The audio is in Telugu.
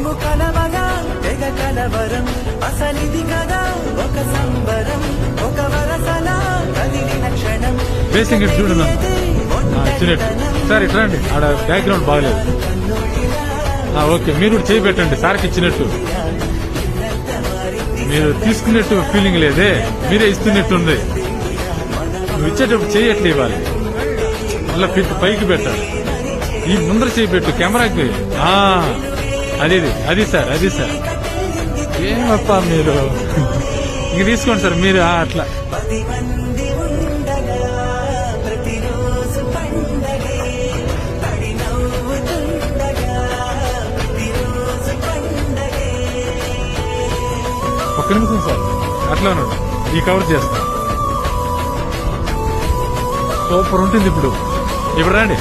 మేము కలవగా తెగ కలవరం అసలిది కదా ఒక సంబరం ఒక వరసలా కదిలిన క్షణం ఫేసింగ్ ఇటు చూడు ఇచ్చినట్టు సార్ ఇట్లా అండి ఆడ బ్యాక్గ్రౌండ్ బాగలేదు ఓకే మీరు కూడా చేయి పెట్టండి సార్కి ఇచ్చినట్టు మీరు తీసుకున్నట్టు ఫీలింగ్ లేదే మీరే ఇస్తున్నట్టుంది నువ్వు ఇచ్చేటప్పుడు చేయట్లు ఇవ్వాలి మళ్ళీ పైకి పెట్టాలి ఈ ముందర చేయబెట్టు కెమెరాకి అది సార్ ఏమప్ప మీరు ఇంక తీసుకోండి సార్ మీరు అట్లా ఒక్క నిమిషం సార్ అట్లా ఉన్నాడు ఈ కవర్ చేస్తా సూపర్ ఉంటుంది ఇప్పుడు రండి